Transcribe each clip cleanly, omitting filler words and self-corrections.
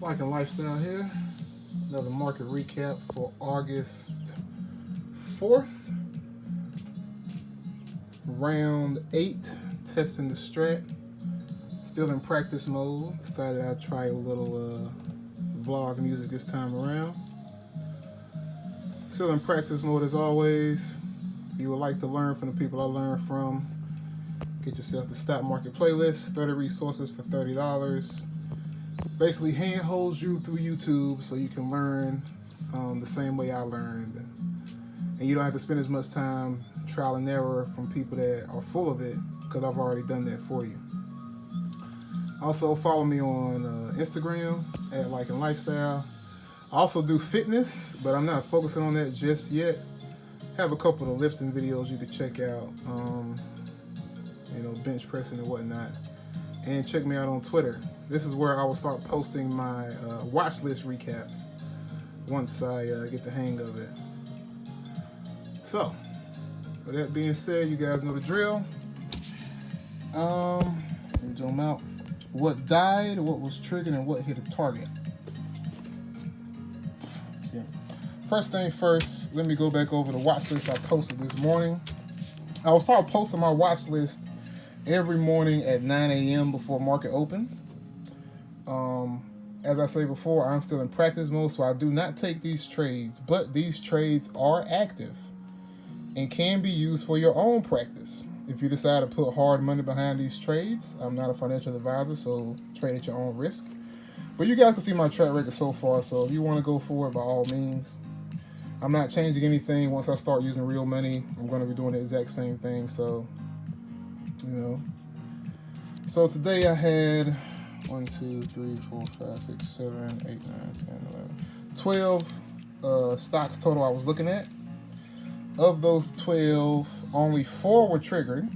Life and Lifestyle here. Another market recap for August 4th. Round 8, testing the strat. Still in practice mode. Decided I'd try a little vlog music this time around. Still in practice mode as always. If you would like to learn from the people I learned from, get yourself the Stock Market Playlist. 30 resources for $30. Basically handholds you through YouTube so you can learn the same way I learned. And you don't have to spend as much time trial and error from people that are full of it, because I've already done that for you. Also follow me on Instagram at Like and Lifestyle. I also do fitness, but I'm not focusing on that just yet. Have a couple of lifting videos you could check out, bench pressing and whatnot. And check me out on Twitter. This is where I will start posting my watch list recaps once I get the hang of it. So, with that being said, you guys know the drill. Let me zoom out. What died, what was triggered, and what hit a target. Yeah. First thing first, let me go back over the watch list I posted this morning. I will start posting my watch list every morning at 9 a.m. before market open. As I say before, I'm still in practice mode, so I do not take these trades, but these trades are active and can be used for your own practice. If you decide to put hard money behind these trades, I'm not a financial advisor, so trade at your own risk. But you guys can see my track record so far, so if you want to go for it, by all means. I'm not changing anything. Once I start using real money, I'm going to be doing the exact same thing, so, So today I had 1, 2, 3, 4, 5, 6, 7, 8, 9, 10, 11, 12 stocks total I was looking at. Of those 12, only 4 were triggered.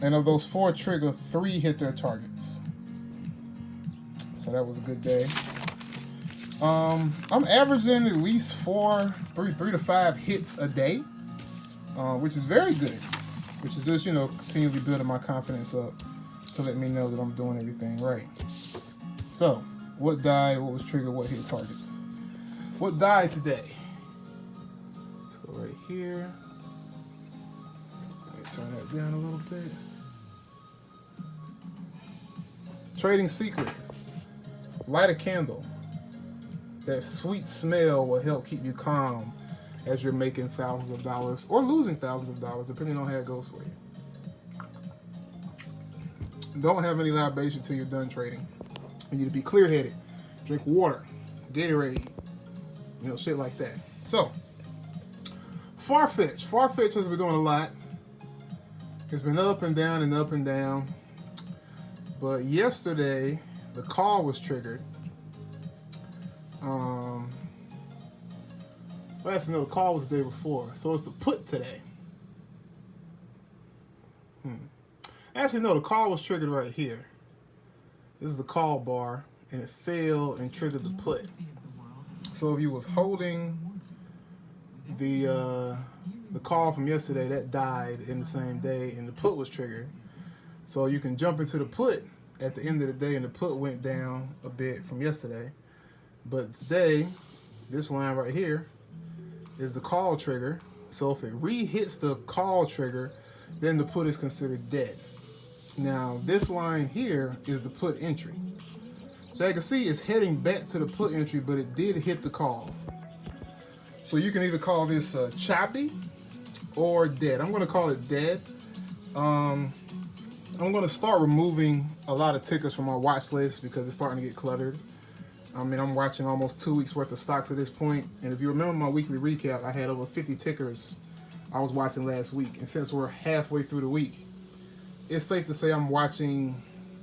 And of those 4 triggered, 3 hit their targets. So that was a good day. I'm averaging at least 3 to 5 hits a day, which is very good. Which is just, continually building my confidence up to let me know that I'm doing everything right. So, what died, what was triggered, what hit targets? What died today? Let's go right here. Let me turn that down a little bit. Trading secret. Light a candle. That sweet smell will help keep you calm as you're making thousands of dollars or losing thousands of dollars, depending on how it goes for you. Don't have any libation until you're done trading. You need to be clear-headed. Drink water, Gatorade, shit like that. So, Farfetch. Farfetch has been doing a lot. It's been up and down and up and down. But yesterday, the call was triggered. Actually, no, the call was the day before. So it's the put today. Actually, no, the call was triggered right here. This is the call bar, and it failed and triggered the put. So if you was holding the call from yesterday, that died in the same day, and the put was triggered. So you can jump into the put at the end of the day, and the put went down a bit from yesterday. But today, this line right here is the call trigger. So if it re-hits the call trigger, then the put is considered dead. Now, this line here is the put entry. So you can see it's heading back to the put entry, but it did hit the call. So you can either call this choppy or dead. I'm going to call it dead. I'm going to start removing a lot of tickers from my watch list because it's starting to get cluttered. I'm watching almost 2 weeks worth of stocks at this point. And if you remember my weekly recap, I had over 50 tickers I was watching last week. And since we're halfway through the week, it's safe to say I'm watching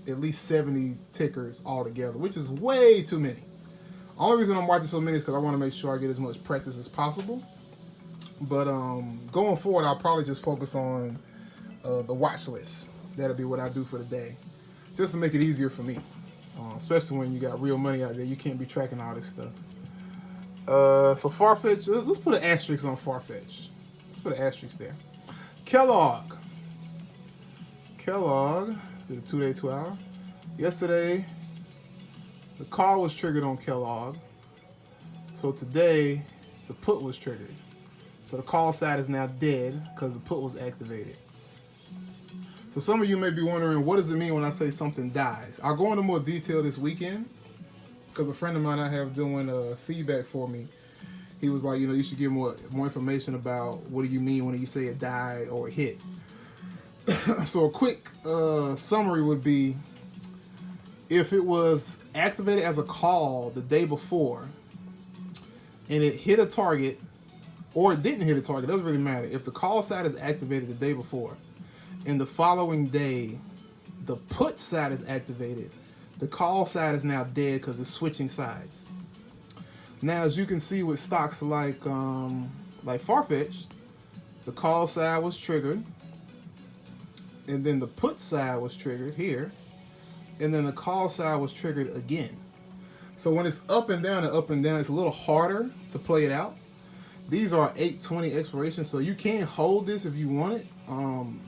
at least 70 tickers altogether, which is way too many. Only reason I'm watching so many is because I want to make sure I get as much practice as possible. But going forward, I'll probably just focus on the watch list. That'll be what I do for the day, just to make it easier for me. Especially when you got real money out there, you can't be tracking all this stuff. So Farfetch, let's put an asterisk on Farfetch. Let's put an asterisk there. Kellogg, let's do the 2-day, 2 hour. Yesterday, The call was triggered on Kellogg. So today, the put was triggered. So the call side is now dead because the put was activated. So some of you may be wondering, what does it mean when I say something dies? I'll go into more detail this weekend because a friend of mine I have doing feedback for me, he was like, you should give more information about what do you mean when you say it died or it hit. So a quick summary would be, if it was activated as a call the day before and it hit a target or it didn't hit a target, it doesn't really matter. If the call side is activated the day before and the following day the put side is activated, the call side is now dead because it's switching sides. Now, as you can see with stocks like Farfetch, the call side was triggered, and then the put side was triggered here, and then the call side was triggered again. So when it's up and down, it's a little harder to play it out. These are 8:20 expirations, so you can hold this if you want it.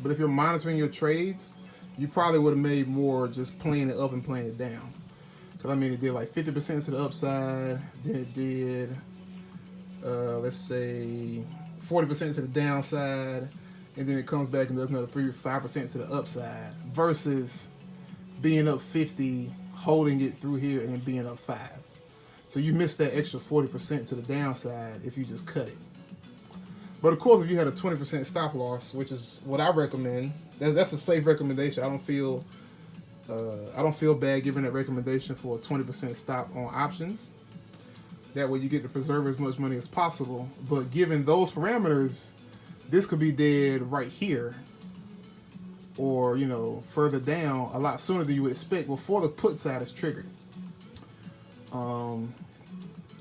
But if you're monitoring your trades, you probably would have made more just playing it up and playing it down. Because, it did like 50% to the upside, then it did, let's say, 40% to the downside, and then it comes back and does another 5% to the upside, versus being up 50, holding it through here, and then being up 5. So you missed that extra 40% to the downside if you just cut it. But of course, if you had a 20% stop loss, which is what I recommend, that's a safe recommendation. I don't feel bad giving that recommendation for a 20% stop on options. That way you get to preserve as much money as possible. But given those parameters, this could be dead right here, or further down a lot sooner than you would expect before the put side is triggered.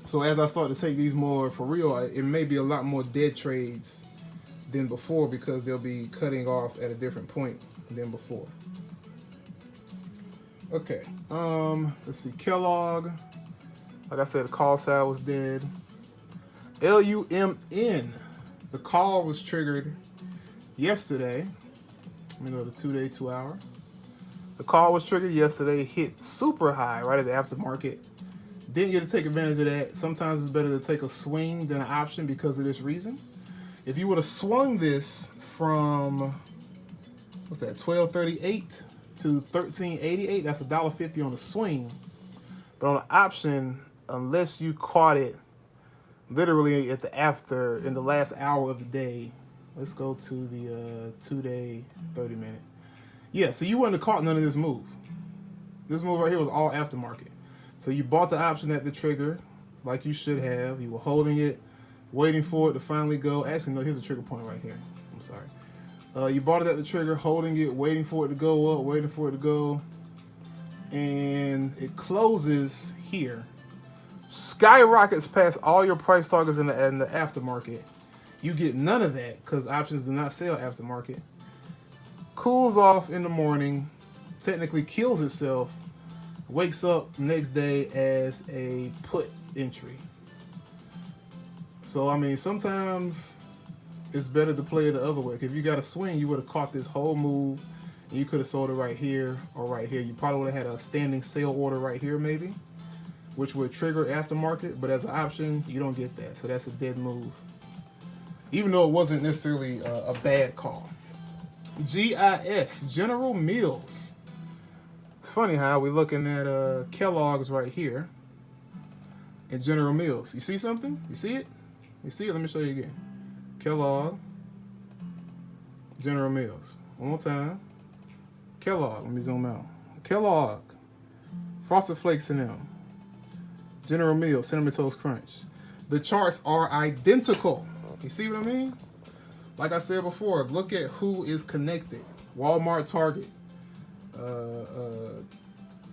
So as I start to take these more for real, it may be a lot more dead trades than before because they'll be cutting off at a different point than before. Okay, let's see, Kellogg, like I said, the call side was dead. LUMN, the call was triggered yesterday. Let me go to 2-day, 2 hour. The call was triggered yesterday, hit super high right at the aftermarket. Didn't get to take advantage of that. Sometimes it's better to take a swing than an option because of this reason. If you would have swung this from, what's that, 1238 to 1388, that's $1.50 on the swing. But on the option, unless you caught it literally at in the last hour of the day, let's go to the 2-day, 30-minute. Yeah, so you wouldn't have caught none of this move. This move right here was all aftermarket. So you bought the option at the trigger, like you should have. You were holding it, waiting for it to finally go. Actually, no, here's the trigger point right here. I'm sorry. You bought it at the trigger, holding it, waiting for it to go up, waiting for it to go. And it closes here. Skyrockets past all your price targets in the aftermarket. You get none of that because options do not sell aftermarket. Cools off in the morning, technically kills itself, wakes up next day as a put entry. So, sometimes it's better to play it the other way. If you got a swing, you would have caught this whole move, and you could have sold it right here or right here. You probably would have had a standing sale order right here maybe, which would trigger aftermarket, but as an option, you don't get that. So that's a dead move, even though it wasn't necessarily a bad call. GIS, General Mills. It's funny how we're looking at Kellogg's right here and General Mills. You see something? You see it? You see it? Let me show you again. Kellogg, General Mills. One more time. Kellogg. Let me zoom out. Kellogg, Frosted Flakes and them. General Mills, Cinnamon Toast Crunch. The charts are identical. You see what I mean? Like I said before, look at who is connected. Walmart, Target,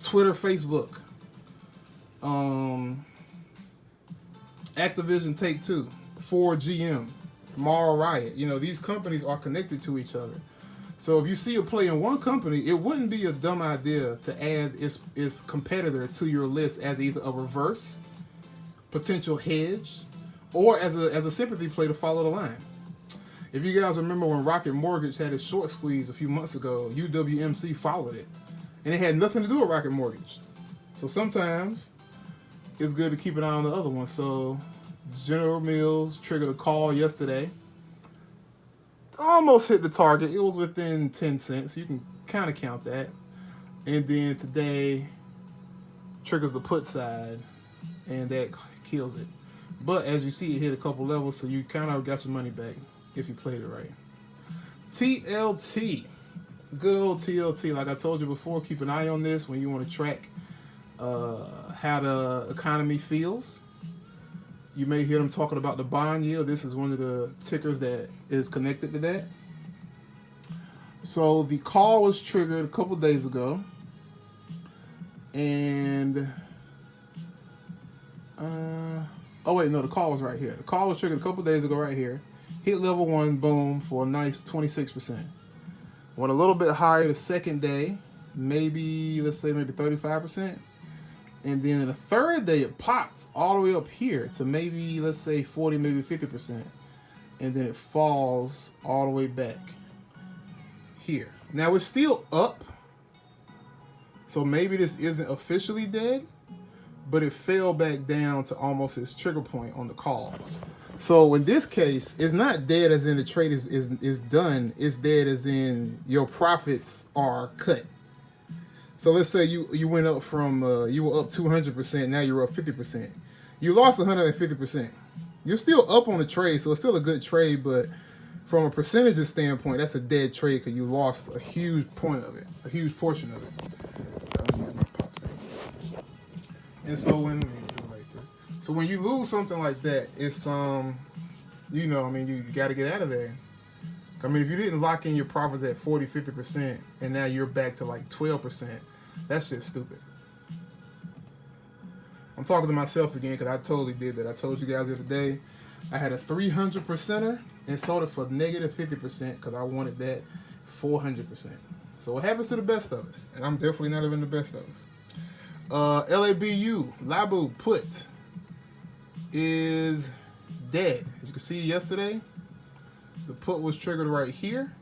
Twitter, Facebook, Activision, Take-Two, Ford, GM, Mara, Riot. These companies are connected to each other. So if you see a play in one company, it wouldn't be a dumb idea to add its competitor to your list as either a reverse potential hedge or as a sympathy play to follow the line. If you guys remember when Rocket Mortgage had its short squeeze a few months ago, UWMC followed it. And it had nothing to do with Rocket Mortgage. So sometimes it's good to keep an eye on the other one. So General Mills triggered a call yesterday. Almost hit the target. It was within 10 cents. You can kind of count that. And then today triggers the put side, and that kills it. But as you see, it hit a couple levels, so you kind of got your money back if you played it right. TLT. Good old TLT. Like I told you before, keep an eye on this when you want to track how the economy feels. You may hear them talking about the bond yield. This is one of the tickers that is connected to that. So the call was triggered a couple days ago. And, oh wait, no, the call was right here. The call was triggered a couple days ago right here. Hit level 1, boom, for a nice 26%. Went a little bit higher the second day, maybe, let's say maybe 35%. And then in the third day, it popped all the way up here to maybe, let's say 40, maybe 50%. And then it falls all the way back here. Now it's still up. So maybe this isn't officially dead, but it fell back down to almost its trigger point on the call. So in this case, it's not dead as in the trade is done. It's dead as in your profits are cut. So let's say you went up from, you were up 200%, now you're up 50%. You lost 150%. You're still up on the trade, so it's still a good trade, but from a percentages standpoint, that's a dead trade because you lost a huge point of it, a huge portion of it. And so when you lose something like that, it's you know, I mean, you got to get out of there. I mean, if you didn't lock in your profits at 40, 50%, and now you're back to like 12%, that's just stupid. I'm talking to myself again because I totally did that. I told you guys the other day, I had a 300%er and sold it for negative 50% because I wanted that 400%. So what happens to the best of us? And I'm definitely not even the best of us. Labu put is dead. As you can see yesterday, the put was triggered right here.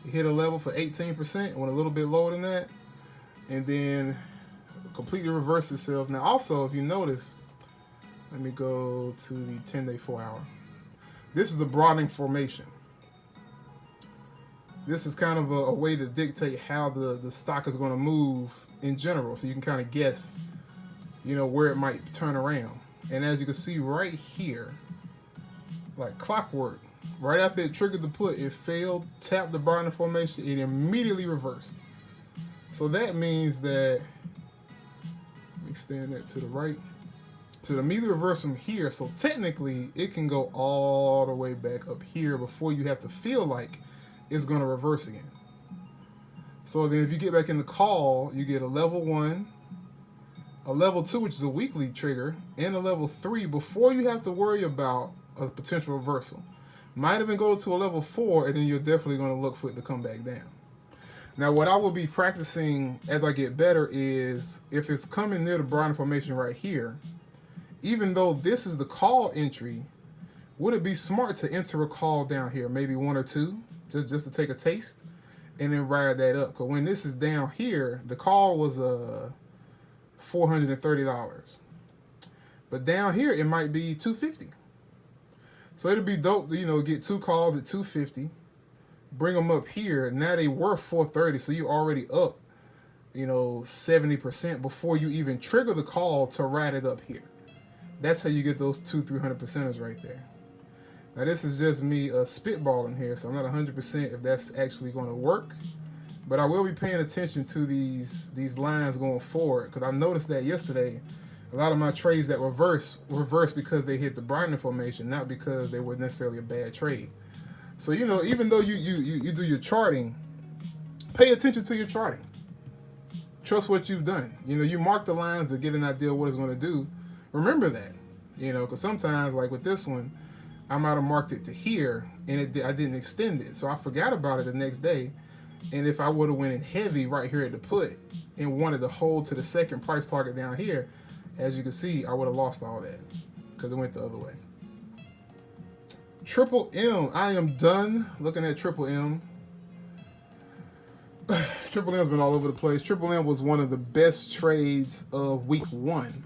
It hit a level for 18%, went a little bit lower than that, and then completely reversed itself. Now also, if you notice, let me go to the 10-day 4-hour. This is the broadening formation. This is kind of a way to dictate how the stock is going to move in general, so you can kind of guess, you know, where it might turn around. And as you can see right here, like clockwork, right after it triggered the put, it failed, tapped the broadening formation, it immediately reversed. So that means that, let me extend that to the right. So it immediately reversed from here. So technically, it can go all the way back up here before you have to feel like it's going to reverse again. So then if you get back in the call, you get a level 1, a level 2, which is a weekly trigger, and a level 3 before you have to worry about a potential reversal. Might even go to a level 4, and then you're definitely going to look for it to come back down. Now, what I will be practicing as I get better is, if it's coming near the broadening formation right here, even though this is the call entry, would it be smart to enter a call down here, maybe 1 or 2, just to take a taste, and then ride that up? Because when this is down here, the call was $430, but down here it might be $250. So it'd be dope to, you know, get 2 calls at $250, bring them up here. Now they worth $430, so you already up, you know, 70% before you even trigger the call to ride it up here. That's how you get those 200-300%ers right there. Now this is just me spitballing here, so I'm not 100% if that's actually going to work. But I will be paying attention to these lines going forward, because I noticed that yesterday, a lot of my trades that reversed because they hit the broadening formation, not because they were necessarily a bad trade. So, you know, even though you do your charting, pay attention to your charting. Trust what you've done. You know, you mark the lines to get an idea of what it's going to do. Remember that, you know, because sometimes, like with this one, I might have marked it to here, and I didn't extend it. So I forgot about it the next day. And if I would have went in heavy right here at the put and wanted to hold to the second price target down here, as you can see, I would have lost all that because it went the other way. Triple M. I am done looking at Triple M. Triple M's been all over the place. Triple M was one of the best trades of week 1.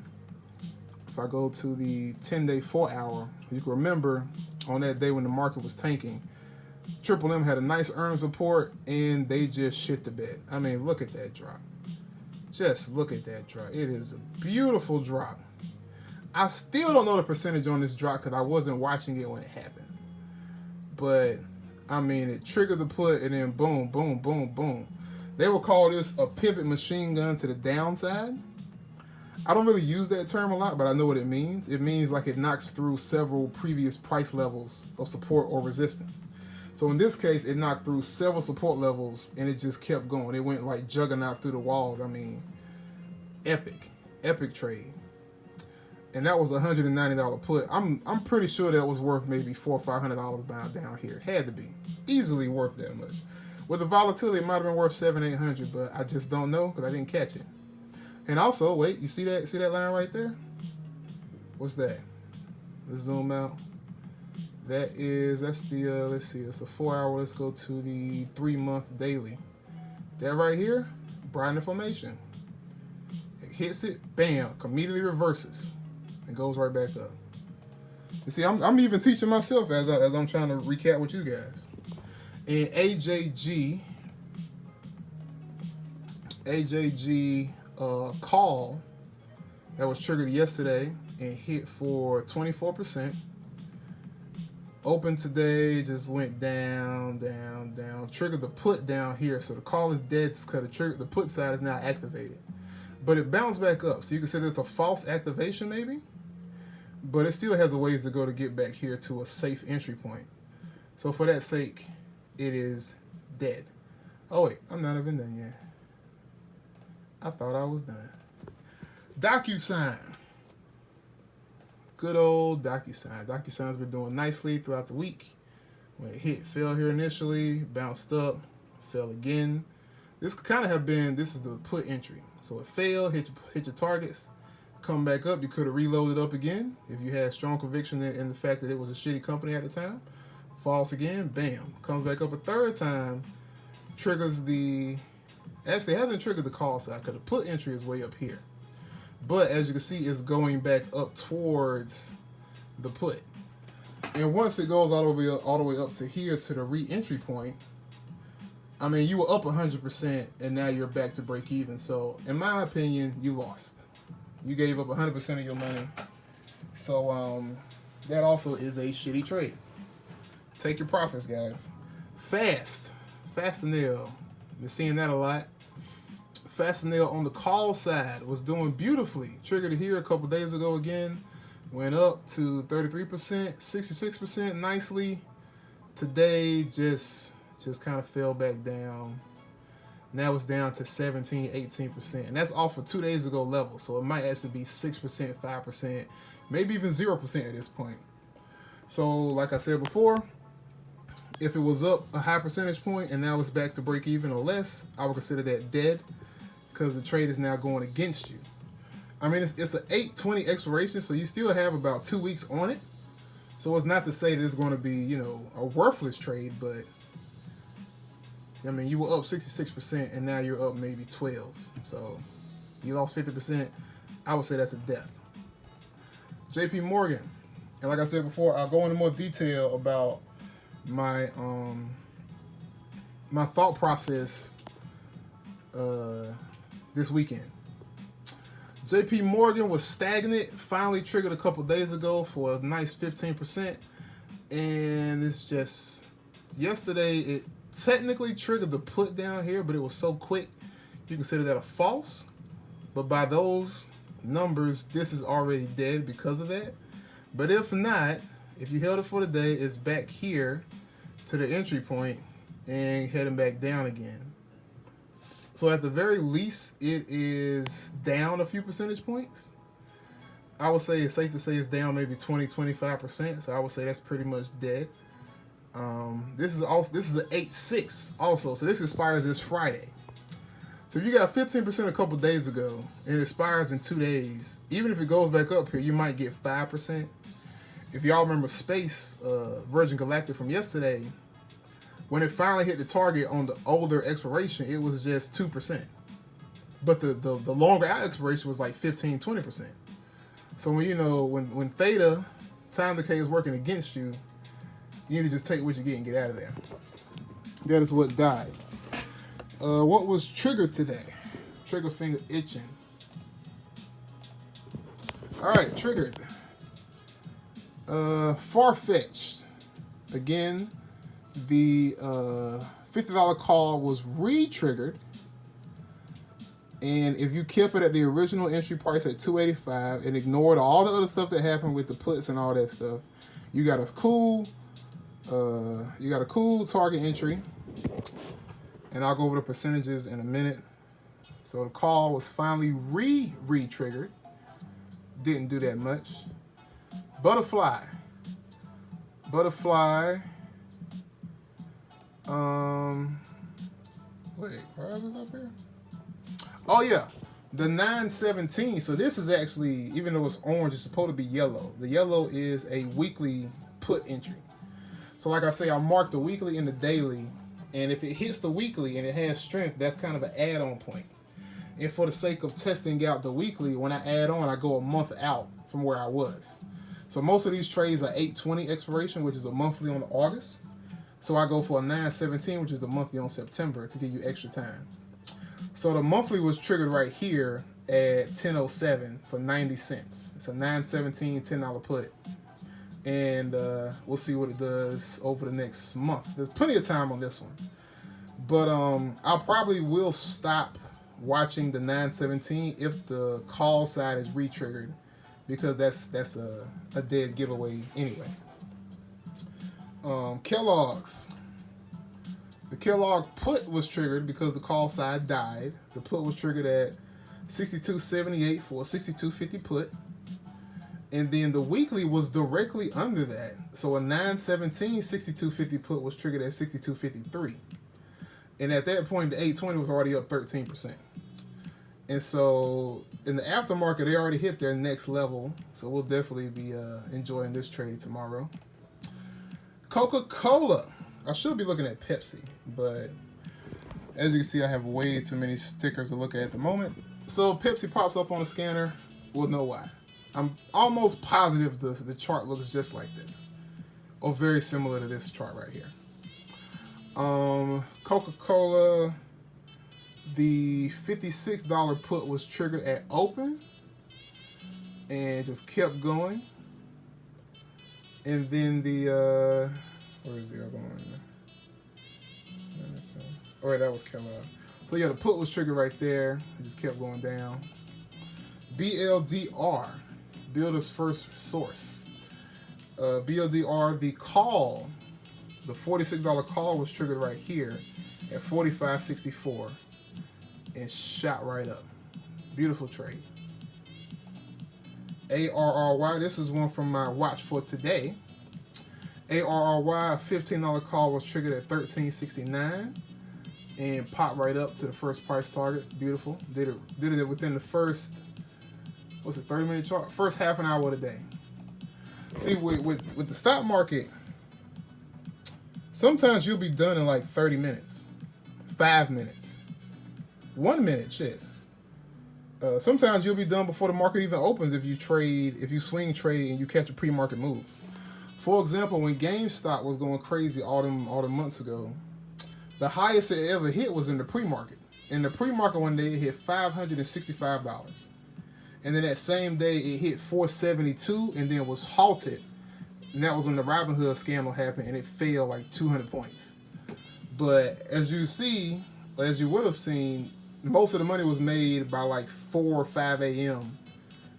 If I go to the 10-day 4-hour, you can remember on that day when the market was tanking, Triple M had a nice earnings report and they just shit the bed. I mean, look at that drop. Just look at that drop. It is a beautiful drop. I still don't know the percentage on this drop because I wasn't watching it when it happened. But, I mean, it triggered the put and then boom, boom, boom, boom. They will call this a pivot machine gun to the downside. I don't really use that term a lot, but I know what it means. It means like it knocks through several previous price levels of support or resistance. So in this case, it knocked through several support levels and it just kept going. It went like juggernaut through the walls. I mean, epic trade. And that was a $190 put. I'm pretty sure that was worth maybe $400 or $500 bound down here. Had to be easily worth that much. With the volatility, it might have been worth $700, $800, but I just don't know because I didn't catch it. And also, wait, you see that? See that line right there? What's that? Let's zoom out. That's the, let's see, it's a 4-hour. Let's go to the 3-month daily. That right here, Bryant information. It hits it, bam, immediately reverses and goes right back up. You see, I'm even teaching myself as I'm trying to recap with you guys. And AJG call that was triggered yesterday and hit for 24%. Open today, just went down, down, down. Triggered the put down here, so the call is dead because the put side is now activated. But it bounced back up, so you can say there's a false activation maybe, but it still has a ways to go to get back here to a safe entry point. So for that sake, it is dead. Oh wait, I'm not even done yet. I thought I was done. DocuSign. Good old DocuSign. DocuSign's been doing nicely throughout the week. When it hit, fell here initially, bounced up, fell again. This kind of have been, this is the put entry. So it failed, hit your targets, come back up. You could have reloaded up again if you had strong conviction in the fact that it was a shitty company at the time. Falls again, bam. Comes back up a third time, triggers the, actually it hasn't triggered the call side because the put entry is way up here. But as you can see, it's going back up towards the put. And once it goes all the way up to here to the re-entry point, I mean, you were up 100% and now you're back to break even. So in my opinion, you lost. You gave up 100% of your money. So that also is a shitty trade. Take your profits, guys. Fastenal. Been seeing that a lot. Fastenal on the call side was doing beautifully. Triggered it here a couple days ago again. Went up to 33%, 66% nicely. Today just kind of fell back down. Now it's down to 17, 18%. And that's off of 2 days ago level. So it might actually be 6%, 5%, maybe even 0% at this point. So like I said before, if it was up a high percentage point and now it's back to break even or less, I would consider that dead because the trade is now going against you. I mean, it's an 8/20 expiration, so you still have about 2 weeks on it. So it's not to say that it's going to be, you know, a worthless trade, but I mean, you were up 66% and now you're up maybe 12. So you lost 50%. I would say that's a death. JP Morgan. And like I said before, I'll go into more detail about my my thought process this weekend. JP Morgan was stagnant, finally triggered a couple days ago for a nice 15%. And it's just, yesterday it technically triggered the put down here, but it was so quick, you consider that a false. But by those numbers, this is already dead because of that. But if not, if you held it for the day, it's back here to the entry point and heading back down again. So at the very least, it is down a few percentage points. I would say it's safe to say it's down maybe 20, 25%. So I would say that's pretty much dead. This is an 8/6 also. So this expires this Friday. So if you got 15% a couple days ago and it expires in 2 days, even if it goes back up here, you might get 5%. If y'all remember Space, Virgin Galactic from yesterday, When it finally hit the target on the older expiration, it was just 2%. But the longer out expiration was like 15-20%. So when theta, time decay, is working against you, you need to just take what you get and get out of there. That is what died. What was triggered today? Trigger finger itching. Alright, triggered. Far-fetched. Again, the $50 call was re-triggered. And if you kept it at the original entry price at $285 and ignored all the other stuff that happened with the puts and all that stuff, you got a cool target entry. And I'll go over the percentages in a minute. So the call was finally re-triggered. Didn't do that much. Butterfly. Wait, why is this up here? Oh yeah, the 917. So this is actually, even though it's orange, it's supposed to be yellow. The yellow is a weekly put entry. So like I say, I mark the weekly and the daily, and if it hits the weekly and it has strength, that's kind of an add-on point. And for the sake of testing out the weekly, when I add on, I go a month out from where I was. So most of these trades are 8/20 expiration, which is a monthly on August. So I go for a 9/17, which is the monthly on September, to give you extra time. So the monthly was triggered right here at 10:07 for 90 cents. It's a 9/17 $10 put. And we'll see what it does over the next month. There's plenty of time on this one. But I probably will stop watching the 9/17 if the call side is re-triggered, because that's a dead giveaway anyway. Kellogg's. The Kellogg put was triggered because the call side died. The put was triggered at 62.78 for a 62.50 put. And then the weekly was directly under that. So a 9/17 62.50 put was triggered at 62.53. And at that point, the 8/20 was already up 13%. And so in the aftermarket, they already hit their next level. So we'll definitely be enjoying this trade tomorrow. Coca-Cola. I should be looking at Pepsi, but as you can see, I have way too many stickers to look at the moment. So Pepsi pops up on the scanner. We'll know why. I'm almost positive the chart looks just like this, or very similar to this chart right here. Coca-Cola, the $56 put was triggered at open and just kept going. And then the where is the other one? Oh wait, that was Kellogg. So yeah, the put was triggered right there. It just kept going down. BLDR, Builder's First Source. BLDR, the call, the $46 call was triggered right here at 45.64 and shot right up. Beautiful trade. ARRY, this is one from my watch for today. ARRY, $15 call was triggered at 13.69 and popped right up to the first price target. Beautiful. Did it within the first, 30-minute chart? First half an hour of the day. See, with the stock market, sometimes you'll be done in like 30 minutes, 5 minutes, 1 minute, shit. Sometimes you'll be done before the market even opens if you swing trade and you catch a pre-market move. For example, when GameStop was going crazy all them months ago, the highest it ever hit was in the pre-market. In the pre-market one day, it hit $565. And then that same day, it hit $472 and then was halted. And that was when the Robinhood scandal happened and it fell like 200 points. But as you see, as you would have seen, most of the money was made by like 4 or 5 a.m.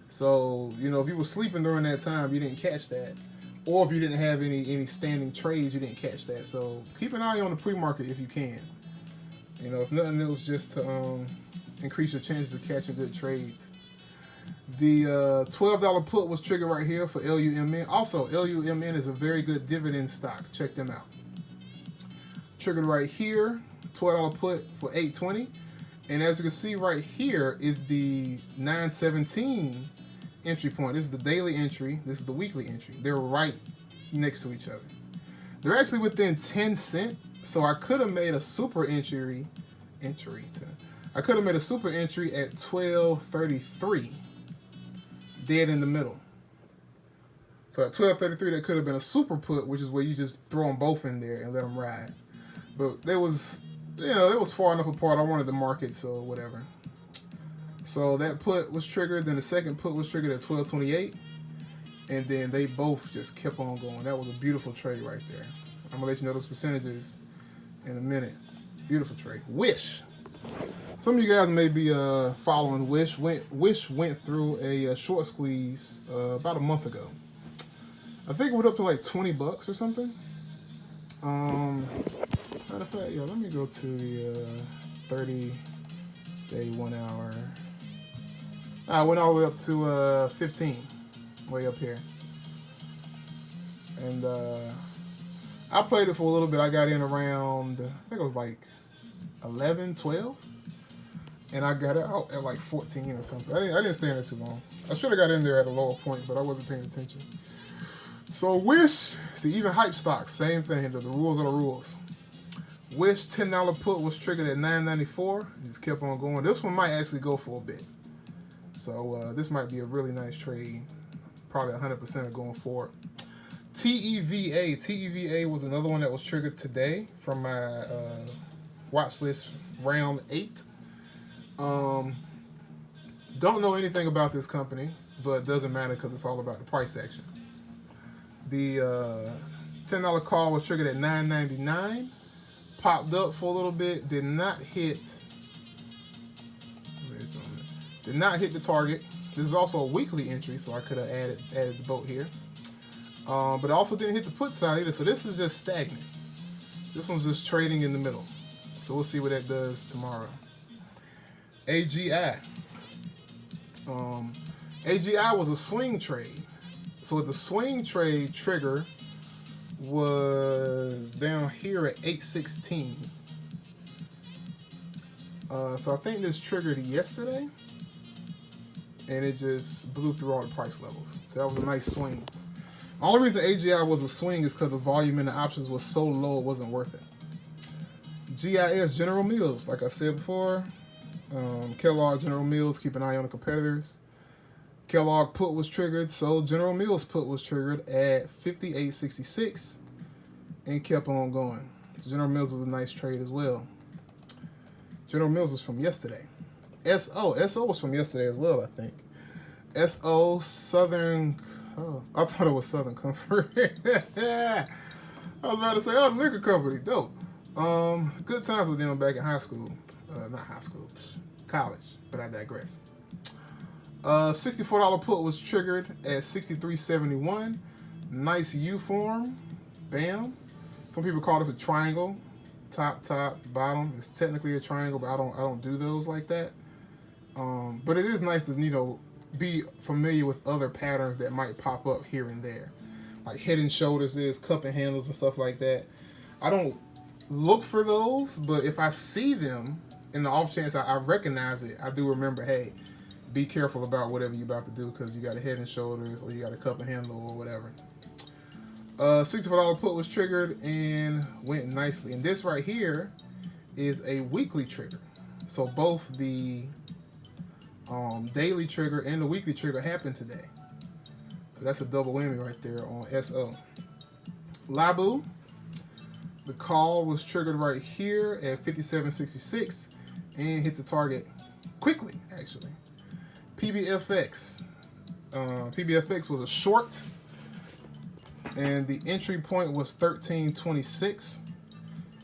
So, if you were sleeping during that time, you didn't catch that. Or if you didn't have any standing trades, you didn't catch that. So keep an eye on the pre-market if you can. If nothing else, just to increase your chances of catching good trades. The $12 put was triggered right here for LUMN. Also, LUMN is a very good dividend stock. Check them out. Triggered right here, $12 put for 8.20. And as you can see right here is the 9/17 entry point. This is the daily entry. This is the weekly entry. They're right next to each other. They're actually within 10 cents. So I could have made a super entry. I could have made a super entry at 12.33, dead in the middle. So at 12.33, that could have been a super put, which is where you just throw them both in there and let them ride. But they was, it was far enough apart. I wanted to mark it, so whatever. So that put was triggered. Then the second put was triggered at 12.28, and then they both just kept on going. That was a beautiful trade right there. I'm gonna let you know those percentages in a minute. Beautiful trade. Wish. Some of you guys may be following Wish. Wish went through a short squeeze about a month ago. I think it went up to like $20 or something. Matter of fact, let me go to the 30-day 1 hour. I went all the way up to 15, way up here. And I played it for a little bit. I got in around, I think it was like 11, 12. And I got out at like 14 or something. I didn't stay in there too long. I should have got in there at a lower point, but I wasn't paying attention. So Wish, see, even hype stocks, same thing. The rules are the rules. Wish $10 put was triggered at $9.94. Just kept on going. This one might actually go for a bit. So this might be a really nice trade. Probably 100% of going forward. TEVA. TEVA was another one that was triggered today from my watch list round 8. Don't know anything about this company, but it doesn't matter because it's all about the price action. The $10 call was triggered at $9.99. Popped up for a little bit. Did not hit the target. This is also a weekly entry, so I could have added the boat here. But it also didn't hit the put side either, so this is just stagnant. This one's just trading in the middle. So we'll see what that does tomorrow. AGI. AGI was a swing trade. So the swing trade trigger was down here at 8.16. So I think this triggered yesterday, and it just blew through all the price levels. So that was a nice swing. The only reason AGI was a swing is because the volume in the options was so low it wasn't worth it. GIS, General Mills, like I said before. Kellogg, General Mills, keep an eye on the competitors. Kellogg put was triggered, so General Mills put was triggered at 58.66 and kept on going. So General Mills was a nice trade as well. General Mills was from yesterday. SO was from yesterday as well, I think. SO, Southern, I thought it was Southern Comfort. I was about to say, the liquor company, dope. Good times with them back in high school. Not high school, college, but I digress. $64 put was triggered at 63.71. Nice U form. Bam. Some people call this a triangle. Top, bottom. It's technically a triangle, but I don't do those like that. But it is nice to be familiar with other patterns that might pop up here and there, like head and shoulders is, cup and handles and stuff like that. I don't look for those, but if I see them, in the off chance I recognize it, I do remember, hey, be careful about whatever you're about to do because you got a head and shoulders or you got a cup and handle or whatever. $64 put was triggered and went nicely. And this right here is a weekly trigger. So both the daily trigger and the weekly trigger happened today. So that's a double whammy right there on SO. Labu, the call was triggered right here at 57.66 and hit the target quickly, actually. PBFX. PBFX was a short, and the entry point was 13.26,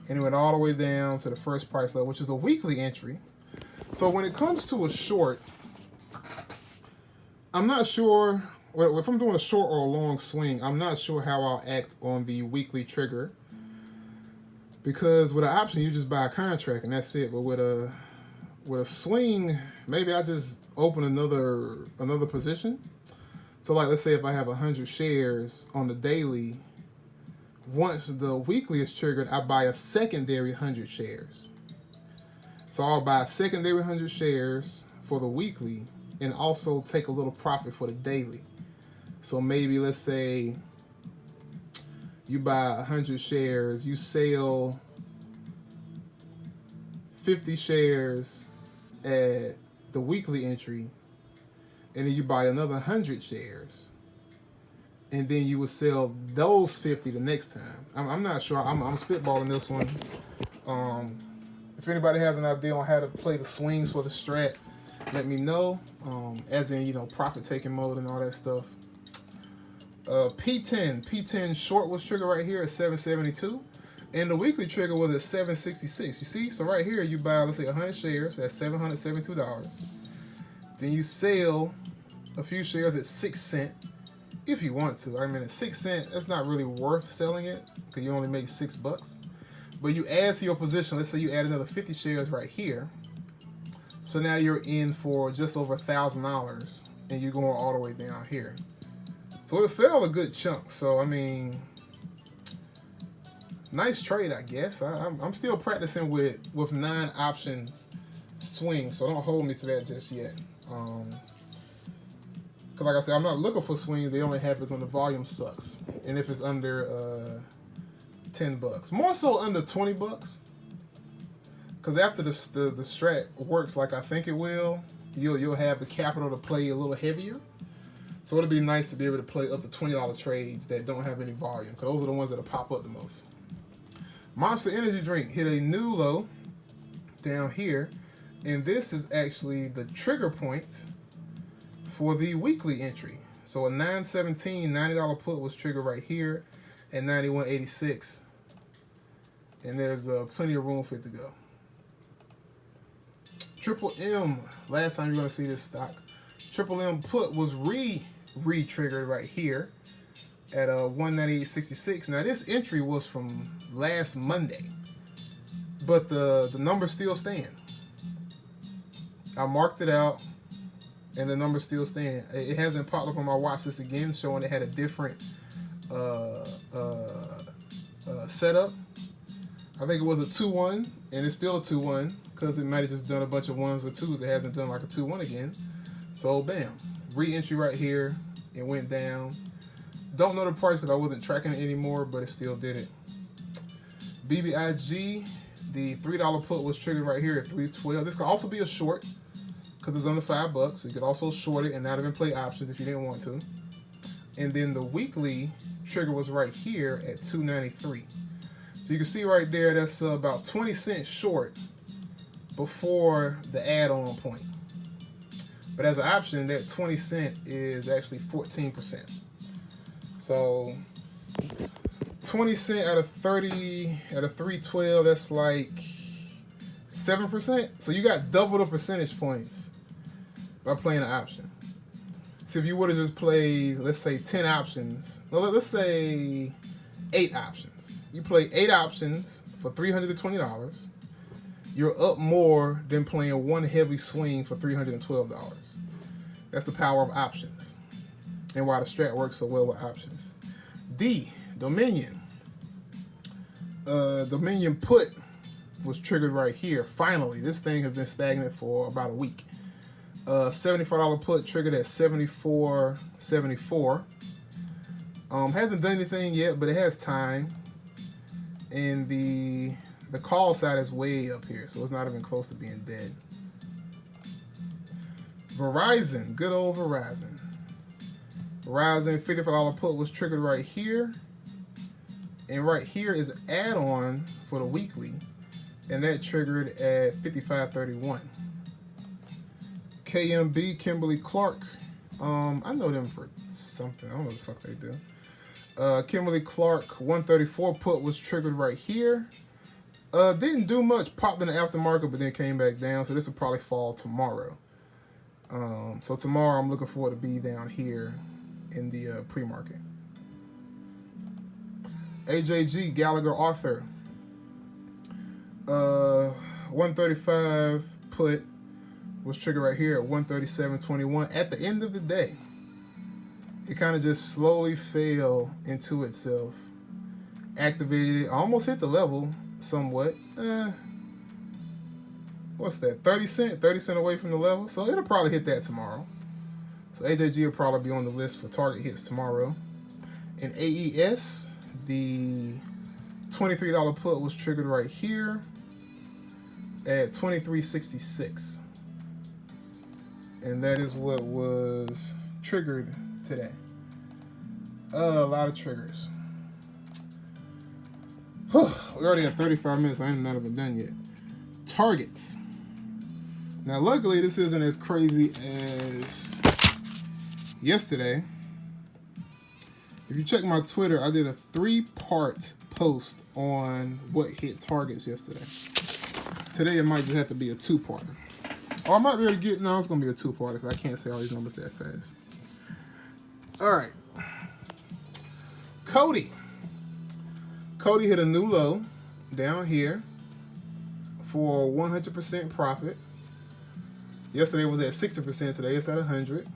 and it went all the way down to the first price level, which is a weekly entry. So when it comes to a short, I'm not sure, well, if I'm doing a short or a long swing, I'm not sure how I'll act on the weekly trigger, because with an option, you just buy a contract and that's it. But with a swing, maybe I just open another position. So like, let's say if I have 100 shares on the daily, once the weekly is triggered, I buy a secondary 100 shares. So I'll buy a secondary 100 shares for the weekly and also take a little profit for the daily. So maybe let's say You buy 100 shares, you sell 50 shares at the weekly entry, and then you buy another 100 shares, and then you would sell those 50 the next time. I'm not sure. I'm spitballing this one. If anybody has an idea on how to play the swings for the strat, let me know. As in, profit taking mode and all that stuff. P10 short was triggered right here at 772, and the weekly trigger was at 766. You see, so right here you buy, let's say, 100 shares at $772. Then you sell a few shares at 6 cents if you want to. I mean, at 6 cents, that's not really worth selling it because you only make $6. But you add to your position. Let's say you add another 50 shares right here. So now you're in for just over $1,000, and you're going all the way down here. So it fell a good chunk. So, I mean, nice trade, I guess. I'm still practicing with non-option swings, so don't hold me to that just yet. Because like I said, I'm not looking for swings. They only happen when the volume sucks. And if it's under $10. More so under $20. Because after the strat works like I think it will, you'll have the capital to play a little heavier. So it'll be nice to be able to play up to $20 trades that don't have any volume, because those are the ones that'll pop up the most. Monster Energy Drink hit a new low down here, and this is actually the trigger point for the weekly entry. So a 917 $90 put was triggered right here at 91.86, and there's plenty of room for it to go. Triple M, last time you're going to see this stock. Triple M put was re-triggered right here at 198.66. Now this entry was from last Monday, but the numbers still stand. I marked it out, and the numbers still stand. It hasn't popped up on my watch list again, showing it had a different setup. I think it was a 2-1, and it's still a 2-1 because it might have just done a bunch of 1s or 2s. It hasn't done like a 2-1 again. So bam, re-entry right here. It went down. Don't know the price because I wasn't tracking it anymore, but it still did it. BBIG, the $3 put was triggered right here at 312. This could also be a short because it's under $5. So you could also short it and not even play options if you didn't want to. And then the weekly trigger was right here at 293. So you can see right there, that's about 20 cents short before the add-on point. But as an option, that 20 cent is actually 14%. So 20 cent out of 30 out of 312, that's like 7%. So you got double the percentage points by playing an option. So if you would have just played, let's say 10 options, well, let's say 8 options. You play 8 options for $320. You're up more than playing one heavy swing for $312. That's the power of options, and why the strat works so well with options. Dominion. Dominion put was triggered right here. Finally, this thing has been stagnant for about a week. $74 put triggered at 74.74. Hasn't done anything yet, but it has time. And the call side is way up here, so it's not even close to being dead. Verizon, good old Verizon. Verizon $55 put was triggered right here. And right here is add-on for the weekly. And that triggered at 55.31. KMB, Kimberly-Clark. I know them for something. I don't know what the fuck they do. Kimberly-Clark 134 put was triggered right here. Didn't do much. Popped in the aftermarket, but then came back down. So this will probably fall tomorrow. So tomorrow I'm looking forward to be down here in the pre-market. AJG, Gallagher Arthur. 135 put was triggered right here at 137.21. At the end of the day, it kind of just slowly fell into itself. Activated it. Almost hit the level somewhat. What's that? 30 cent? 30 cent away from the level. So it'll probably hit that tomorrow. So AJG will probably be on the list for target hits tomorrow. And AES, The $23 put was triggered right here at 23.66, and that is what was triggered today. A lot of triggers. We already at 35 minutes. I ain't not even done yet. Targets. Now, luckily, this isn't as crazy as yesterday. If you check my Twitter, I did a 3-part post on what hit targets yesterday. Today, it might just have to be a 2-parter. Or I might be able to get... No, it's going to be a 2-parter because I can't say all these numbers that fast. All right. Cody. Cody hit a new low down here for 100% profit. Yesterday was at 60%. Today it's at 100.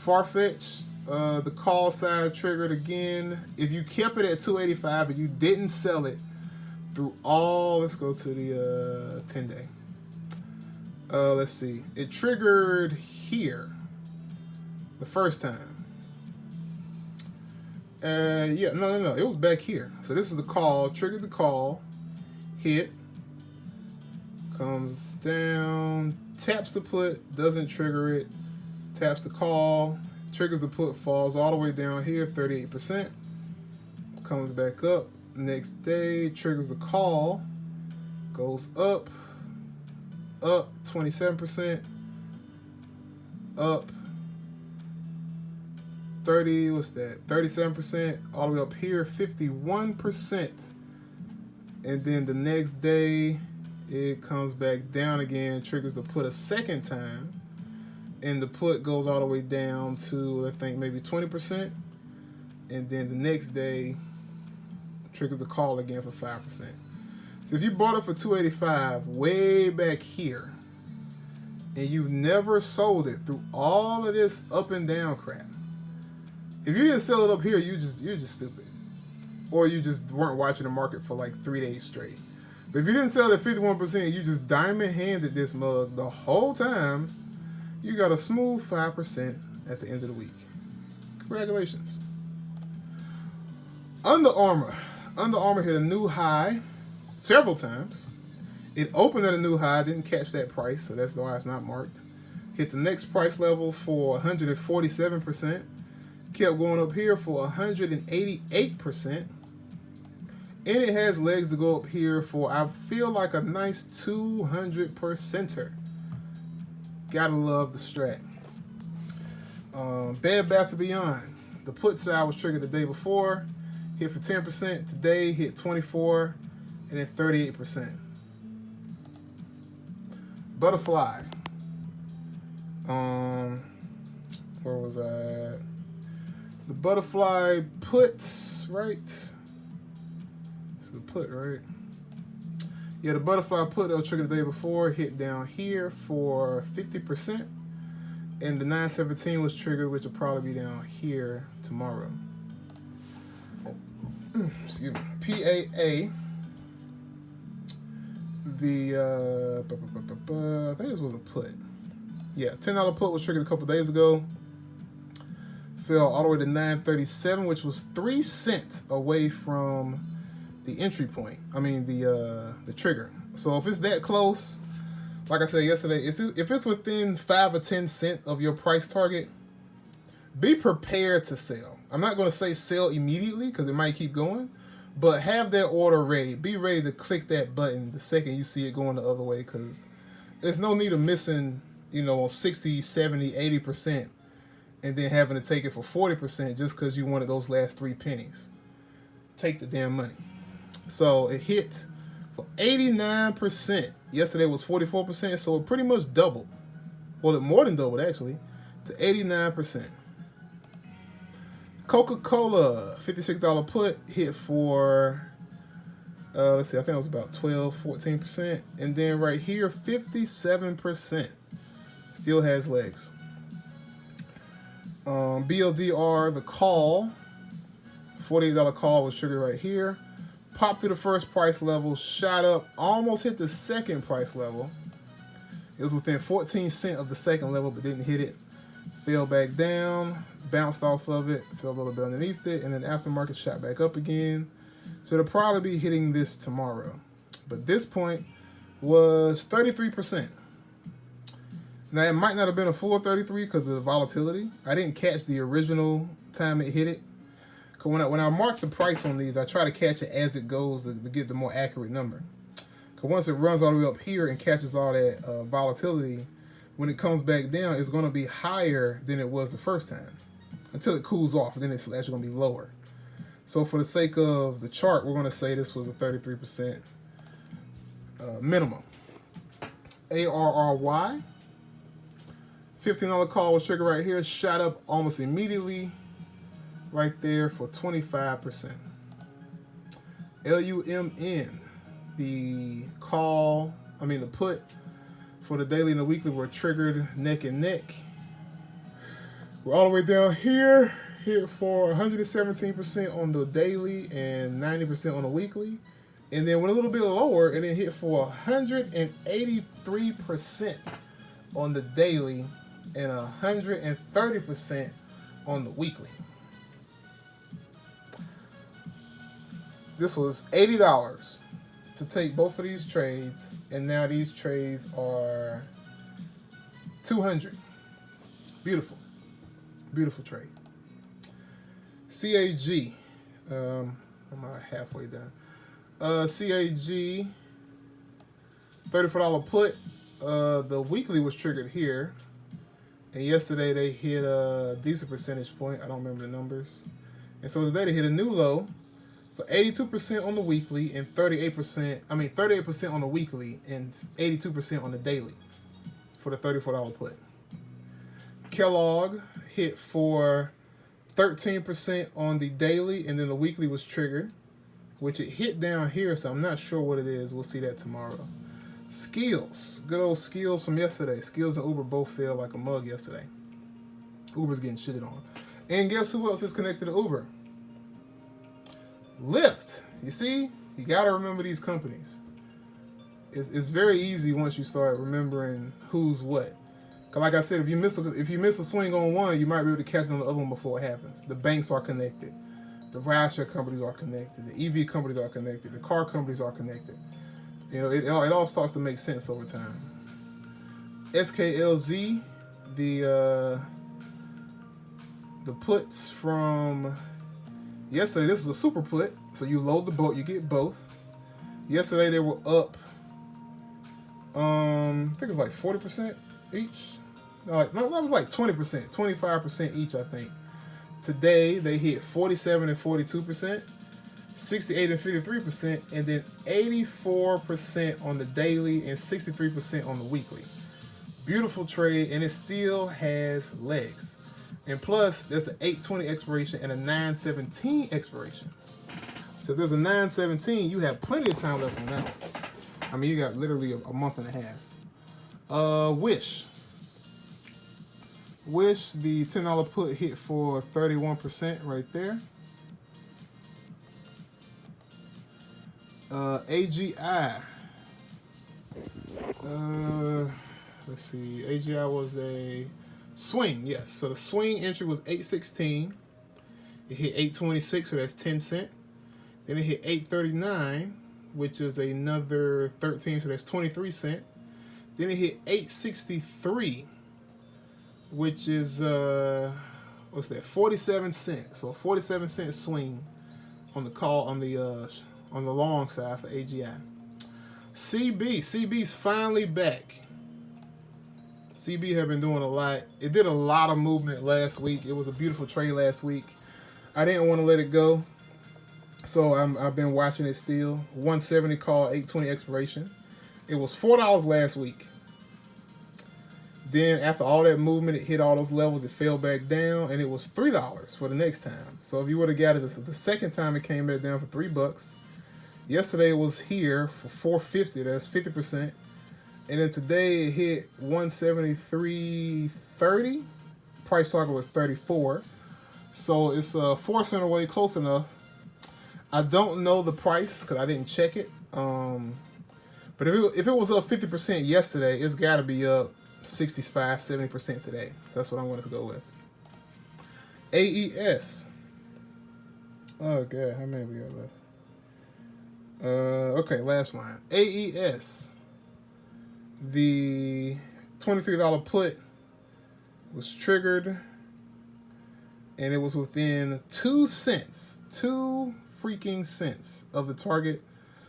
Farfetch, the call side triggered again. If you kept it at 285 and you didn't sell it through all, let's go to the 10-day. Let's see. It triggered here the first time. Yeah, no. It was back here. So this is the call. Triggered the call. Hit. Comes down. Taps the put. Doesn't trigger it. Taps the call. Triggers the put. Falls all the way down here. 38%. Comes back up. Next day. Triggers the call. Goes up. Up. 27%. Up. 30, what's that? 37%, all the way up here, 51%. And then the next day, it comes back down again, triggers the put a second time, and the put goes all the way down to, I think, maybe 20%. And then the next day, triggers the call again for 5%. So if you bought it for $285 way back here, and you never sold it through all of this up and down crap, if you didn't sell it up here, you're just stupid. Or you just weren't watching the market for like 3 days straight. But if you didn't sell it at 51%, you just diamond-handed this mug the whole time, you got a smooth 5% at the end of the week. Congratulations. Under Armour. Under Armour hit a new high several times. It opened at a new high, didn't catch that price, so that's why it's not marked. Hit the next price level for 147%. Kept going up here for 188%. And it has legs to go up here for, I feel like, a nice 200%er. Gotta love the strat. Bed Bath & Beyond. The put side was triggered the day before. Hit for 10%. Today hit 24%. And then 38%. Butterfly. Where was I at? The Butterfly puts, right? It's the put, right? Yeah, the Butterfly put that was triggered the day before hit down here for 50%. And the 917 was triggered, which will probably be down here tomorrow. Excuse me. PAA. The, I think this was a put. Yeah, $10 put was triggered a couple days ago. Fell all the way to 937, which was 3 cents away from the entry point. I mean the trigger. So if it's that close, like I said yesterday, if it's within 5 or 10 cents of your price target, be prepared to sell. I'm not going to say sell immediately because it might keep going, but have that order ready. Be ready to click that button the second you see it going the other way, because there's no need of missing, on 60, 70, 80%. And then having to take it for 40% just because you wanted those last 3 pennies. Take the damn money. So it hit for 89%. Yesterday was 44%, so it pretty much doubled. Well, it more than doubled, actually, to 89%. Coca-Cola, $56 put, hit for, let's see, I think it was about 12, 14%. And then right here, 57%. Still has legs. BLDR, the call, $48 call was triggered right here. Popped through the first price level, shot up, almost hit the second price level. It was within 14 cents of the second level, but didn't hit it. Fell back down. bounced off of it, fell a little bit underneath it, and then aftermarket shot back up again. So it'll probably be hitting this tomorrow. But this point was 33%. Now, it might not have been a full 33 because of the volatility. I didn't catch the original time it hit it. Because when I mark the price on these, I try to catch it as it goes to get the more accurate number. Because once it runs all the way up here and catches all that volatility, when it comes back down, it's going to be higher than it was the first time. Until it cools off, and then it's actually going to be lower. So for the sake of the chart, we're going to say this was a 33% minimum. ARRY. $15 call was triggered right here, shot up almost immediately right there for 25%. LUMN, the put for the daily and the weekly were triggered neck and neck. We're all the way down here, hit for 117% on the daily and 90% on the weekly. And then went a little bit lower and then hit for 183% on the daily and 130% on the weekly. This was $80 to take both of these trades, and now these trades are $200. Beautiful. Beautiful trade. CAG. I'm about halfway done. CAG, $34 put. The weekly was triggered here. And yesterday they hit a decent percentage point. I don't remember the numbers. And so today they hit a new low for 82% on the weekly and 38% on the weekly and 82% on the daily for the $34 put. Kellogg hit for 13% on the daily, and then the weekly was triggered, which it hit down here, so I'm not sure what it is. We'll see that tomorrow. Skills, good old Skills from yesterday. Skills and Uber both fell like a mug yesterday. Uber's getting shitted on. And guess who else is connected to Uber? Lyft. You see, you gotta remember these companies. It's very easy once you start remembering who's what. Cause like I said, if you miss a swing on one, you might be able to catch it on the other one before it happens. The banks are connected. The rideshare companies are connected. The EV companies are connected. The car companies are connected. You know, it all starts to make sense over time. SKLZ, the puts from yesterday. This is a super put, so you load the boat, you get both. Yesterday they were up. I think it was like 40% each. No, that was like 20%, 25% each, I think. Today they hit 47 and 42%. 68 and 53%, and then 84% on the daily and 63% on the weekly. Beautiful trade, and it still has legs. And plus, there's an 8/20 expiration and a 9/17 expiration. So if there's a 9/17, you have plenty of time left on that one. I mean, you got literally a month and a half. Wish, the $10 put hit for 31% right there. AGI. Let's see. AGI was a swing, yes. So the swing entry was 816. It hit 826, so that's 10 cents. Then it hit 839, which is another 13, so that's 23 cents. Then it hit 863, which is 47 cents. So 47 cent swing on the call on the long side for AGI. CB's finally back. CB have been doing a lot. It did a lot of movement last week. It was a beautiful trade last week. I didn't want to let it go, so I've been watching it still. 170 call, 820 expiration. It was $4 last week. Then after all that movement, it hit all those levels. It fell back down, and it was $3 for the next time. So if you would have got it the second time, it came back down for $3. Yesterday it was here for $4.50. That's 50%. And then today it hit 173.30. Price target was 34. So it's 4 cents away, close enough. I don't know the price because I didn't check it. But if it was up 50% yesterday, it's got to be up 65, 70% today. That's what I'm going to go with. AES. Oh god, how many we got left? Okay, last line. AES. The $23 put was triggered, and it was within 2 cents, 2 freaking cents of the target.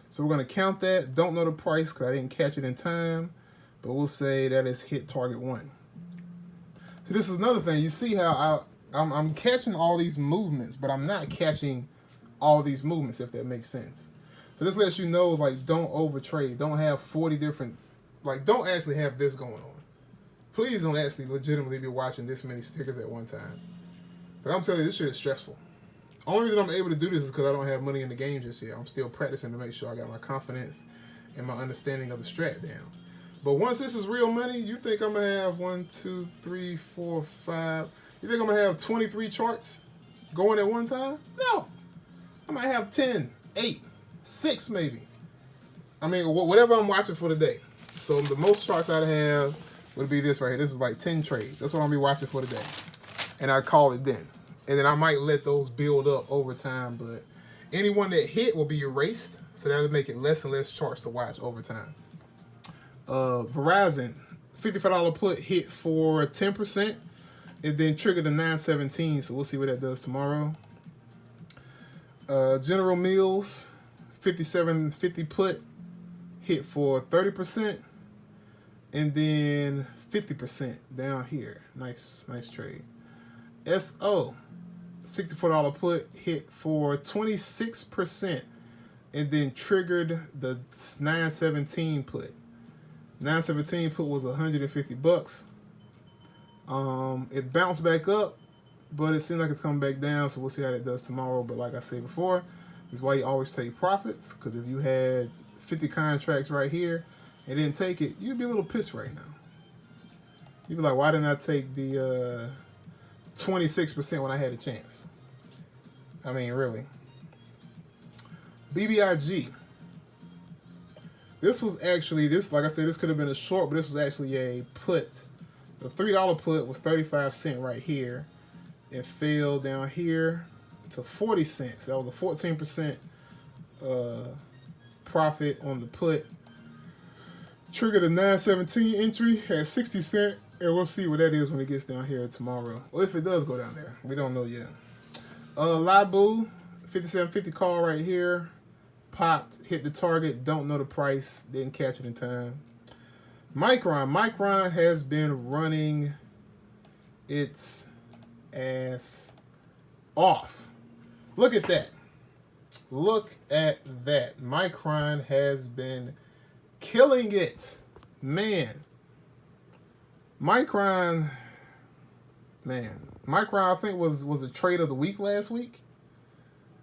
So we're going to count that. Don't know the price because I didn't catch it in time, but we'll say that it's hit target 1. So this is another thing. You see how I'm catching all these movements, but I'm not catching all these movements, if that makes sense. So this lets you know, like, don't overtrade. Don't have 40 different, like, don't actually have this going on. Please don't actually legitimately be watching this many stickers at one time. But I'm telling you, this shit is stressful. Only reason I'm able to do this is because I don't have money in the game just yet. I'm still practicing to make sure I got my confidence and my understanding of the strat down. But once this is real money, you think I'm going to have 1, 2, 3, 4, 5. You think I'm going to have 23 charts going at one time? No. I might have 10, 8, 6 maybe. I mean, whatever I'm watching for the day. So the most charts I'd have would be this right here. This is like 10 trades. That's what I'll be watching for the day. And I call it then. And then I might let those build up over time, but anyone that hit will be erased, so that'll make it less and less charts to watch over time. Verizon, $55 put hit for 10%. It then triggered a 917, so we'll see what that does tomorrow. General Mills, $57.50 put hit for 30%, and then 50% down here. Nice trade. SO, $64 put hit for 26%, and then triggered the 917 put. 917 put was $150. It bounced back up, but it seems like it's coming back down, so we'll see how that does tomorrow. But like I said before, this is why you always take profits, because if you had 50 contracts right here and didn't take it, you'd be a little pissed right now. You'd be like, why didn't I take the 26% when I had a chance? I mean, really. BBIG. This was actually, like I said, this could have been a short, but this was actually a put. The $3 put was 35 cents right here. It fell down here to 40 cents. That was a 14% profit on the put. Triggered a 917 entry at 60 cents. And we'll see what that is when it gets down here tomorrow. Or if it does go down there. We don't know yet. Libu, 57.50 call right here. Popped, hit the target, don't know the price, didn't catch it in time. Micron has been running its ass off. Look at that. Look at that. Micron has been killing it. Man. Micron, I think was a trade of the week last week.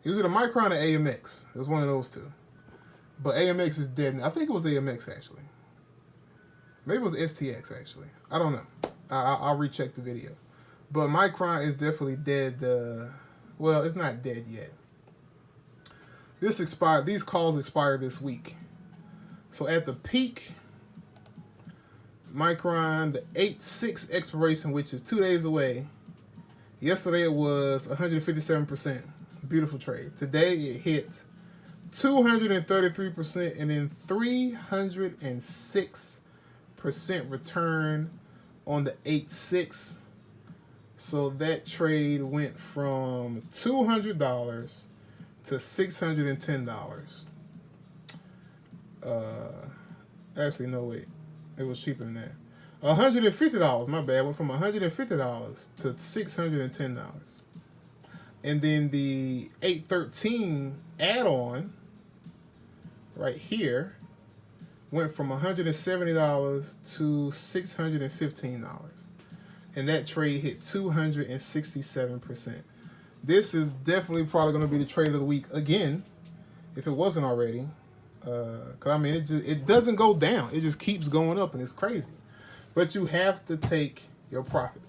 It was either Micron or AMX. It was one of those two. But AMX is dead. I think it was AMX, actually. Maybe it was STX, actually. I don't know. I'll recheck the video. But Micron is definitely dead. Well, it's not dead yet. This expired. These calls expired this week. So at the peak, Micron, the 8/6 expiration, which is 2 days away. Yesterday it was 157%. Beautiful trade. Today it hit 233% and then 306% return on the 8/6. So that trade went from $200 to $610. Actually, no, wait. It was cheaper than that. $150, my bad. Went from $150 to $610. And then the 813 add-on right here went from $170 to $615. And that trade hit 267%. This is definitely probably going to be the trade of the week again, if it wasn't already. Because, I mean, it doesn't go down. It just keeps going up, and it's crazy. But you have to take your profits.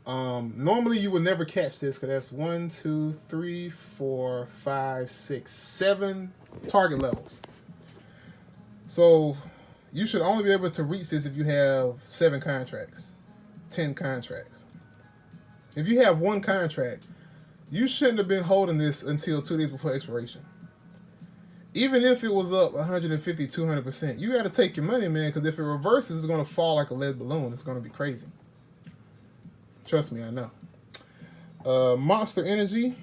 Normally, you would never catch this, because that's 1, 2, 3, 4, 5, 6, 7 target levels. So you should only be able to reach this if you have 7 contracts, 10 contracts. If you have one contract, you shouldn't have been holding this until 2 days before expiration. Even if it was up 150, 200%, you got to take your money, man, because if it reverses, it's going to fall like a lead balloon. It's going to be crazy. Trust me, I know. Monster Energy,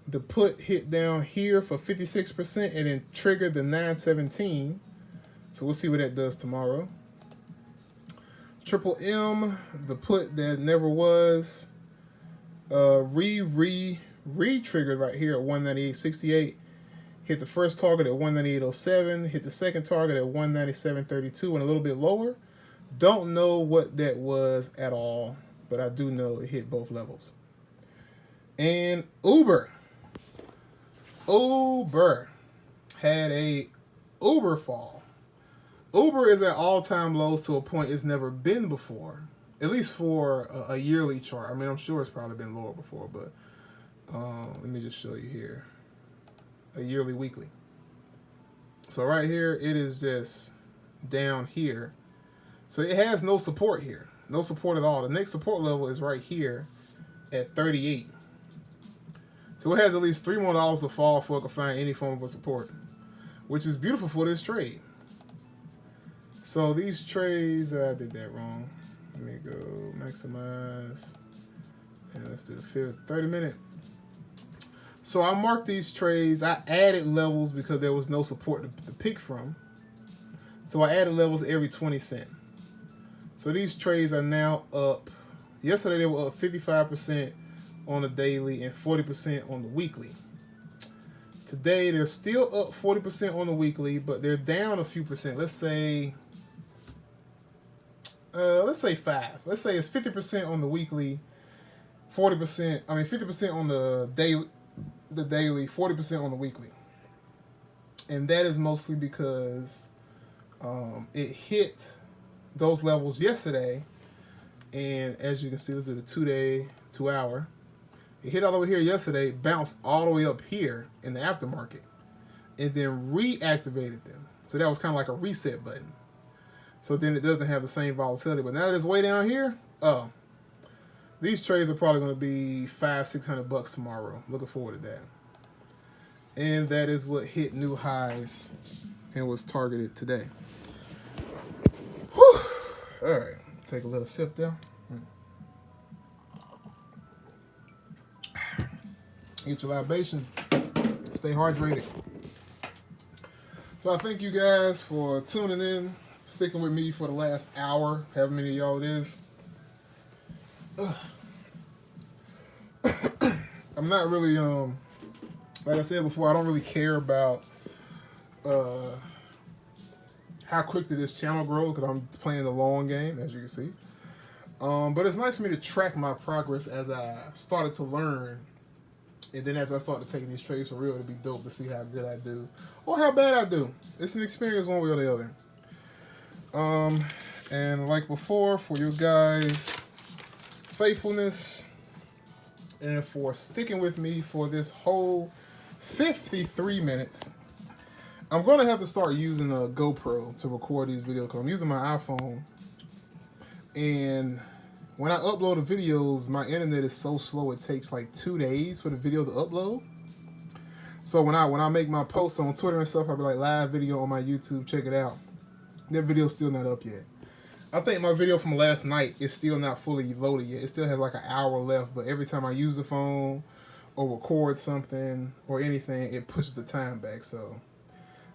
the put hit down here for 56% and then triggered the 917. So we'll see what that does tomorrow. Triple M, the put that never was, re-triggered right here at 198.68. Hit the first target at 198.07. Hit the second target at 197.32 and a little bit lower. Don't know what that was at all, but I do know it hit both levels. And Uber had a Uber fall. Uber is at all-time lows to a point it's never been before, at least for a yearly chart. I mean, I'm sure it's probably been lower before, but let me just show you here. A yearly weekly. So right here, it is just down here. So it has no support here. No support at all. The next support level is right here at 38. So it has at least $3 more to fall before it can find any form of support, which is beautiful for this trade. So these trades, I did that wrong. Let me go maximize. And let's do the 30-minute. So I marked these trades. I added levels because there was no support to pick from. So I added levels every 20 cents. So these trades are now up. Yesterday they were up 55% on the daily and 40% on the weekly. Today they're still up 40% on the weekly, but they're down a few percent. Let's say 5. Let's say it's 50% on the weekly, 40%. I mean 50% on the daily. 40% on the weekly, and that is mostly because it hit those levels yesterday, and as you can see, let's do the 2-day, 2-hour. It hit all over here yesterday, bounced all the way up here in the aftermarket, and then reactivated them. So that was kind of like a reset button. So then it doesn't have the same volatility. But now that it's way down here, these trades are probably going to be $500-600 tomorrow. Looking forward to that. And that is what hit new highs and was targeted today. Whew. All right, take a little sip there. Get your libation. Stay hydrated. So I thank you guys for tuning in, sticking with me for the last hour, however many of y'all it is. I'm not really, like I said before, I don't really care about how quickly this channel grows because I'm playing the long game, as you can see. But it's nice for me to track my progress as I started to learn. And then as I start to take these trades for real, it'll be dope to see how good I do or how bad I do. It's an experience one way or the other. And like before, for you guys' faithfulness and for sticking with me for this whole 53 minutes, I'm going to have to start using a GoPro to record these videos because I'm using my iPhone. And when I upload the videos, my internet is so slow it takes like 2 days for the video to upload. So when I make my posts on Twitter and stuff, I'll be like, live video on my YouTube, check it out. That video's still not up yet. I think my video from last night is still not fully loaded yet. It still has like an hour left, but every time I use the phone or record something or anything, it pushes the time back. So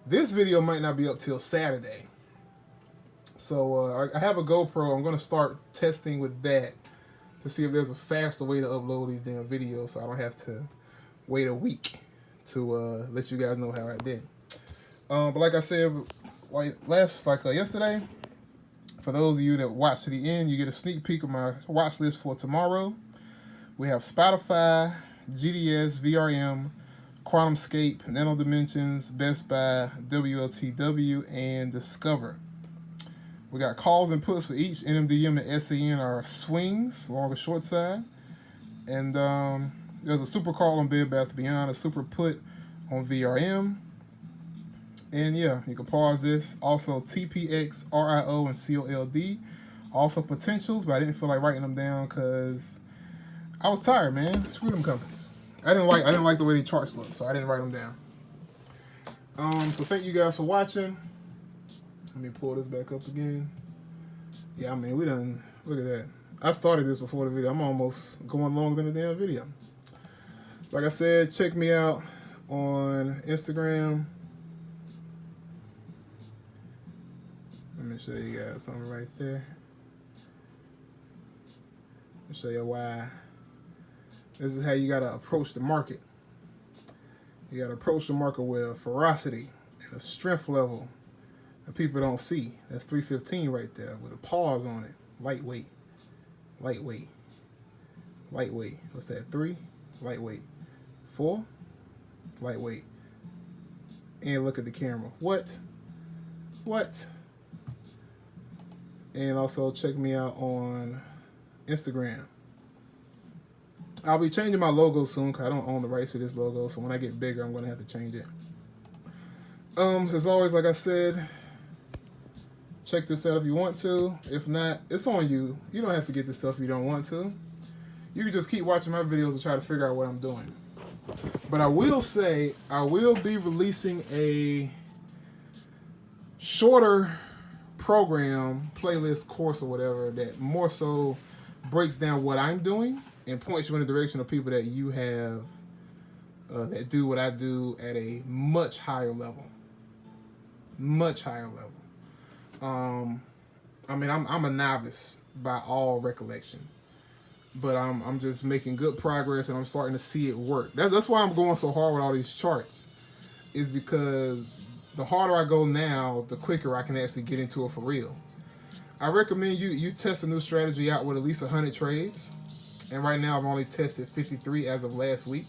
this video might not be up till Saturday. So I have a GoPro. I'm going to start testing with that to see if there's a faster way to upload these damn videos so I don't have to wait a week to let you guys know how I did. But like I said, yesterday, for those of you that watch to the end, you get a sneak peek of my watch list for tomorrow. We have Spotify, GDS, VRM, QuantumScape, Nano Dimensions, Best Buy, WLTW, and Discover. We got calls and puts for each. NMDM and SAN are swings, long or short side. And there's a super call on Bed Bath & Beyond, a super put on VRM. And yeah, you can pause this. Also TPX, RIO, and COLD. Also potentials, but I didn't feel like writing them down because I was tired, man. Screw them companies. I didn't like the way the charts look, so I didn't write them down. So thank you guys for watching. Let me pull this back up again. Yeah, I mean, we done, look at that. I started this before the video. I'm almost going longer than the damn video. Like I said, check me out on Instagram. Let me show you guys something right there. Let me show you why. This is how you gotta approach the market. You gotta approach the market with a ferocity and a strength level that people don't see. That's 315 right there with a pause on it. Lightweight. Lightweight. Lightweight. What's that? 3? Lightweight. 4? Lightweight. And look at the camera. What? What? And also check me out on Instagram. I'll be changing my logo soon because I don't own the rights to this logo. So when I get bigger, I'm going to have to change it. As always, like I said, check this out if you want to. If not, it's on you. You don't have to get this stuff if you don't want to. You can just keep watching my videos and try to figure out what I'm doing. But I will say, I will be releasing a shorter program, playlist, course, or whatever that more so breaks down what I'm doing and points you in the direction of people that you have that do what I do at a much higher level. Much higher level. I mean, I'm a novice by all recollection, but I'm just making good progress and I'm starting to see it work. That's why I'm going so hard with all these charts, is because the harder I go now, the quicker I can actually get into it for real. I recommend you test a new strategy out with at least 100 trades. And right now I've only tested 53 as of last week.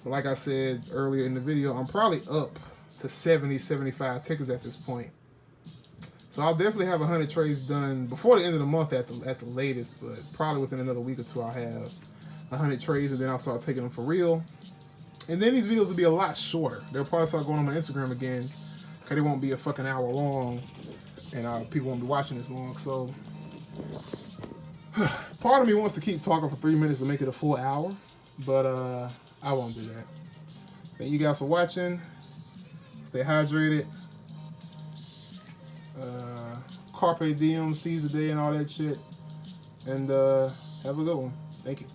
But like I said earlier in the video, I'm probably up to 70, 75 tickets at this point. So I'll definitely have 100 trades done before the end of the month at the latest, but probably within another week or two I'll have 100 trades and then I'll start taking them for real. And then these videos will be a lot shorter. They'll probably start going on my Instagram again because they won't be a fucking hour long and people won't be watching this long. So part of me wants to keep talking for 3 minutes to make it a full hour, but I won't do that. Thank you guys for watching. Stay hydrated. Carpe diem, seize the day and all that shit. And have a good one. Thank you.